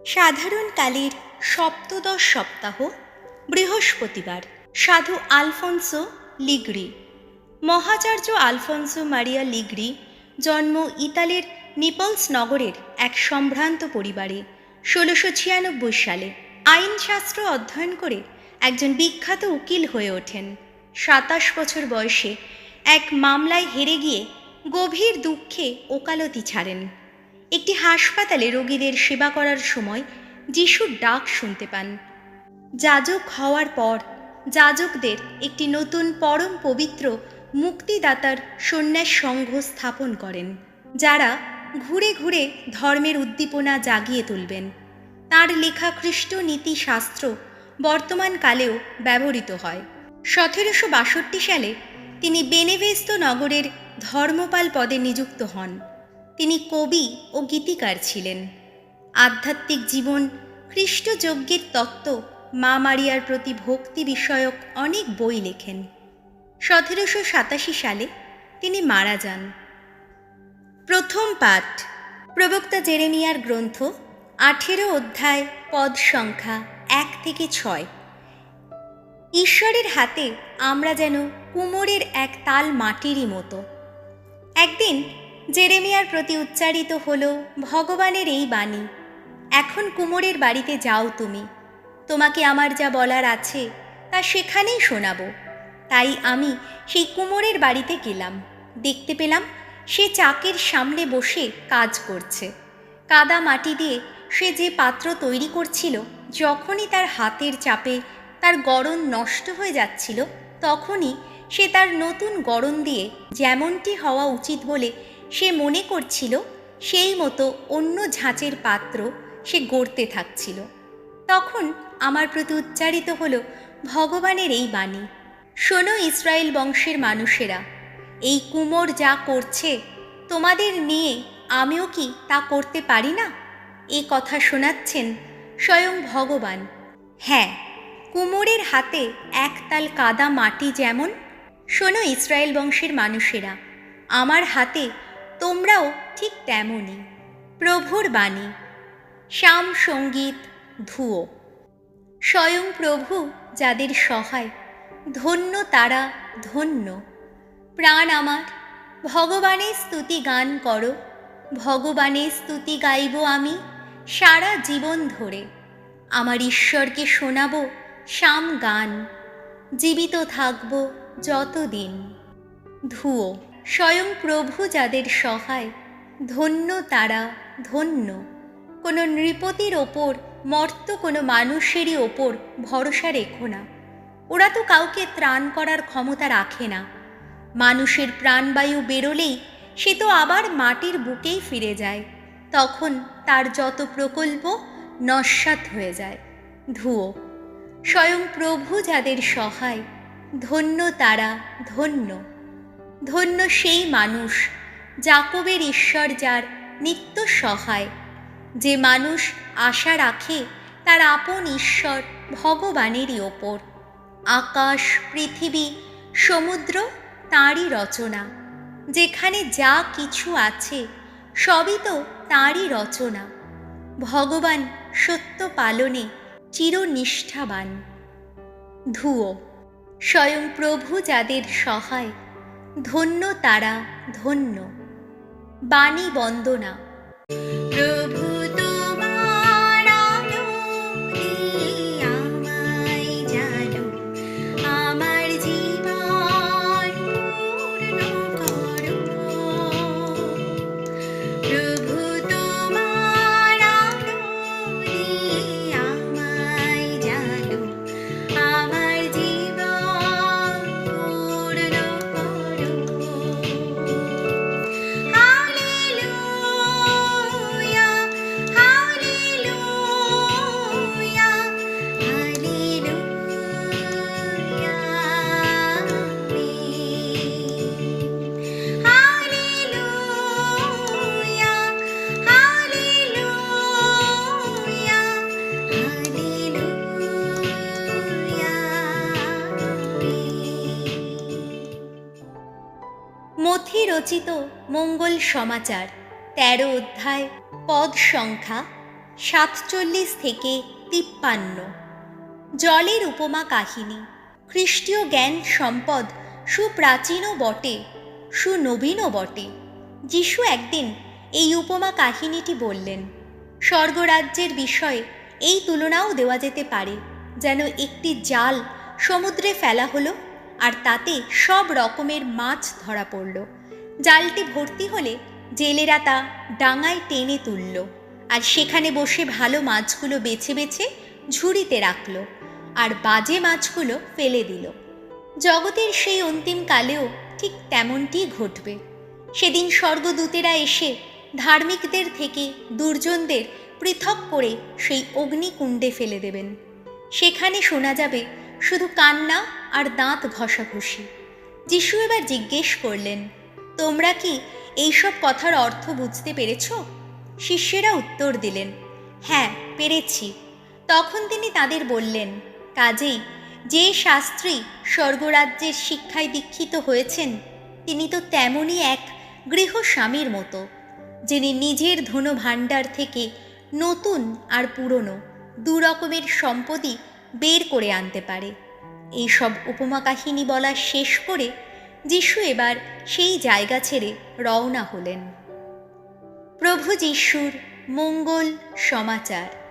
সাধারণকালের সপ্তদশ সপ্তাহ, বৃহস্পতিবার। সাধু আলফোন্সো লিগ্রি। মহাচার্য আলফোন্সো মারিয়া লিগ্রি জন্ম ইতালির নেপলস নগরের এক সম্ভ্রান্ত পরিবারে 1696 সালে। আইনশাস্ত্র অধ্যয়ন করে একজন বিখ্যাত উকিল হয়ে ওঠেন। 27 বছর বয়সে এক মামলায় হেরে গিয়ে গভীর দুঃখে ওকালতি ছাড়েন। একটি হাসপাতালে রোগীদের সেবা করার সময় যিশুর ডাক শুনতে পান। যাজক হওয়ার পর যাজকদের একটি নতুন পরম পবিত্র মুক্তিদাতার সন্ন্যাস সংঘ স্থাপন করেন, যারা ঘুরে ঘুরে ধর্মের উদ্দীপনা জাগিয়ে তুলবেন। তাঁর লেখা খ্রিস্ট নীতিশাস্ত্র বর্তমান কালেও ব্যবহৃত হয়। 1762 সালে তিনি বেনেভেস্তো নগরের ধর্মপাল পদে নিযুক্ত হন। তিনি কবি ও গীতিকার ছিলেন। আধ্যাত্মিক জীবন, খ্রিস্ট যজ্ঞের তত্ত্ব, মা মারিয়ার প্রতি ভক্তি বিষয়ক অনেক বই লেখেন। 1787 সালে তিনি মারা যান। প্রথম পাঠ প্রবক্তা জেরেমিয়ার গ্রন্থ, 18 অধ্যায়, পদ সংখ্যা 1 থেকে 6। ঈশ্বরের হাতে আমরা যেন কুমোরের এক তাল মাটিরই মতো। একদিন জেরেমিয়ার প্রতি উচ্চারিত হল ভগবানের এই বাণী, এখন কুমোরের বাড়িতে যাও তুমি, তোমাকে আমার যা বলার আছে তা সেখানেই শোনাবো। তাই আমি সেই কুমোরের বাড়িতে গেলাম। দেখতে পেলাম সে চাকের সামনে বসে কাজ করছে। কাদা মাটি দিয়ে সে যে পাত্র তৈরি করছিল, যখনই তার হাতের চাপে তার গড়ন নষ্ট হয়ে যাচ্ছিল, তখনই সে তার নতুন গড়ন দিয়ে যেমনটি হওয়া উচিত বলে সে মনে করছিল, সেই মতো অন্য ঝাঁচের পাত্র সে গড়তে থাকছিল। তখন আমার প্রতি উচ্চারিত হলো ভগবানের এই বাণী, শোনো ইসরায়েল বংশের মানুষেরা, এই কুমোর যা করছে তোমাদের নিয়ে আমিও কি তা করতে পারি না? এই কথা শোনাচ্ছেন স্বয়ং ভগবান। হ্যাঁ, কুমোরের হাতে একতাল কাদা মাটি যেমন, শোনো ইসরায়েল বংশের মানুষেরা, আমার হাতে তোমরাও ঠিক তেমনই। প্রভুর বাণী। শ্যাম সঙ্গীত ধুয়ো। স্বয়ং প্রভু যাদের সহায়, ধন্য তারা, ধন্য। প্রাণ আমার, ভগবানের স্তুতি গান করো, ভগবানের স্তুতি গাইব আমি সারা জীবন ধরে। আমার ঈশ্বরকে শোনাবো শ্যাম গান, জীবিত থাকব যতদিন। ধুয়ো। স্বয়ং প্রভু যাদের সহায়, ধন্য তারা, ধন্য। কোনো নৃপতির ওপর, মর্ত কোনো মানুষেরই ওপর ভরসা রেখো না। ওরা তো কাউকে ত্রাণ করার ক্ষমতা রাখে না। মানুষের প্রাণবায়ু বেরোলেই সে তো আবার মাটির বুকেই ফিরে যায়। তখন তার যত প্রকল্প নস্যাৎ হয়ে যায়। ধুয়ো। স্বয়ং প্রভু যাদের সহায়, ধন্য তারা, ধন্য। ধন্য সেই মানুষ, যাকবের ঈশ্বর যার নিত্য সহায়। যে মানুষ আশা রাখে তার আপন ঈশ্বর ভগবানেরই ওপর। আকাশ, পৃথিবী, সমুদ্র তাঁরই রচনা। যেখানে যা কিছু আছে সবই তো তাঁরই রচনা। ভগবান সত্য পালনে চিরনিষ্ঠাবান। ধুয়ো। স্বয়ং প্রভু যাদের সহায়, ধন্য তারা, ধন্য। বাণী বন্দনা। প্রভু তোমার আলো দিয়ে আমায় জানো, আমার জীবন পূর্ণ করো। প্রভু তোমার আলো দিয়ে আমায় জানো, আমার জীবন পূর্ণ করো। Hallelujah, hallelujah, hallelujah, amen. Hallelujah, hallelujah, hallelujah, amen. মথি রচিত মঙ্গল সমাচার, 13 অধ্যায়, পদ সংখ্যা 47-53। জলের উপমা কাহিনী। খ্রিস্টীয় জ্ঞান সম্পদ সুপ্রাচীনও বটে, সুনবীনও বটে। যিশু একদিন এই উপমা কাহিনীটি বললেন। স্বর্গরাজ্যের বিষয়ে এই তুলনাও দেওয়া যেতে পারে, যেন একটি জাল সমুদ্রে ফেলা হলো আর তাতে সব রকমের মাছ ধরা পড়ল। জালটি ভর্তি হলে জেলেরা তা ডাঙায় টেনে তুলল আর সেখানে বসে ভালো মাছগুলো বেছে বেছে ঝুড়িতে রাখল আর বাজে মাছগুলো ফেলে দিল। জগতের সেই অন্তিম কালেও ঠিক তেমনটিই ঘটবে। সেদিন স্বর্গদূতেরা এসে ধার্মিকদের থেকে দুর্জনদের পৃথক করে সেই অগ্নিকুণ্ডে ফেলে দেবেন। সেখানে শোনা যাবে শুধু কান্না আর দাঁত ঘষাঘষি। যিশু এবার জিজ্ঞেস করলেন, তোমরা কি এইসব কথার অর্থ বুঝতে পেরেছ? শিষ্যেরা উত্তর দিলেন, হ্যাঁ, পেরেছি। তখন তিনি তাদের বললেন, কাজেই যে শাস্ত্রী স্বর্গরাজ্যের শিক্ষায় দীক্ষিত হয়েছেন, তিনি তো তেমনই এক গৃহস্বামীর মতো, যিনি নিজের ধনভাণ্ডার থেকে নতুন আর পুরনো দু রকমের সম্পদই বের করে আনতে পারে। এইসব উপমা কাহিনী বলা শেষ করে যিশু এবার সেই জায়গা ছেড়ে রওনা হলেন। প্রভু যিশুর মঙ্গল সমাচার।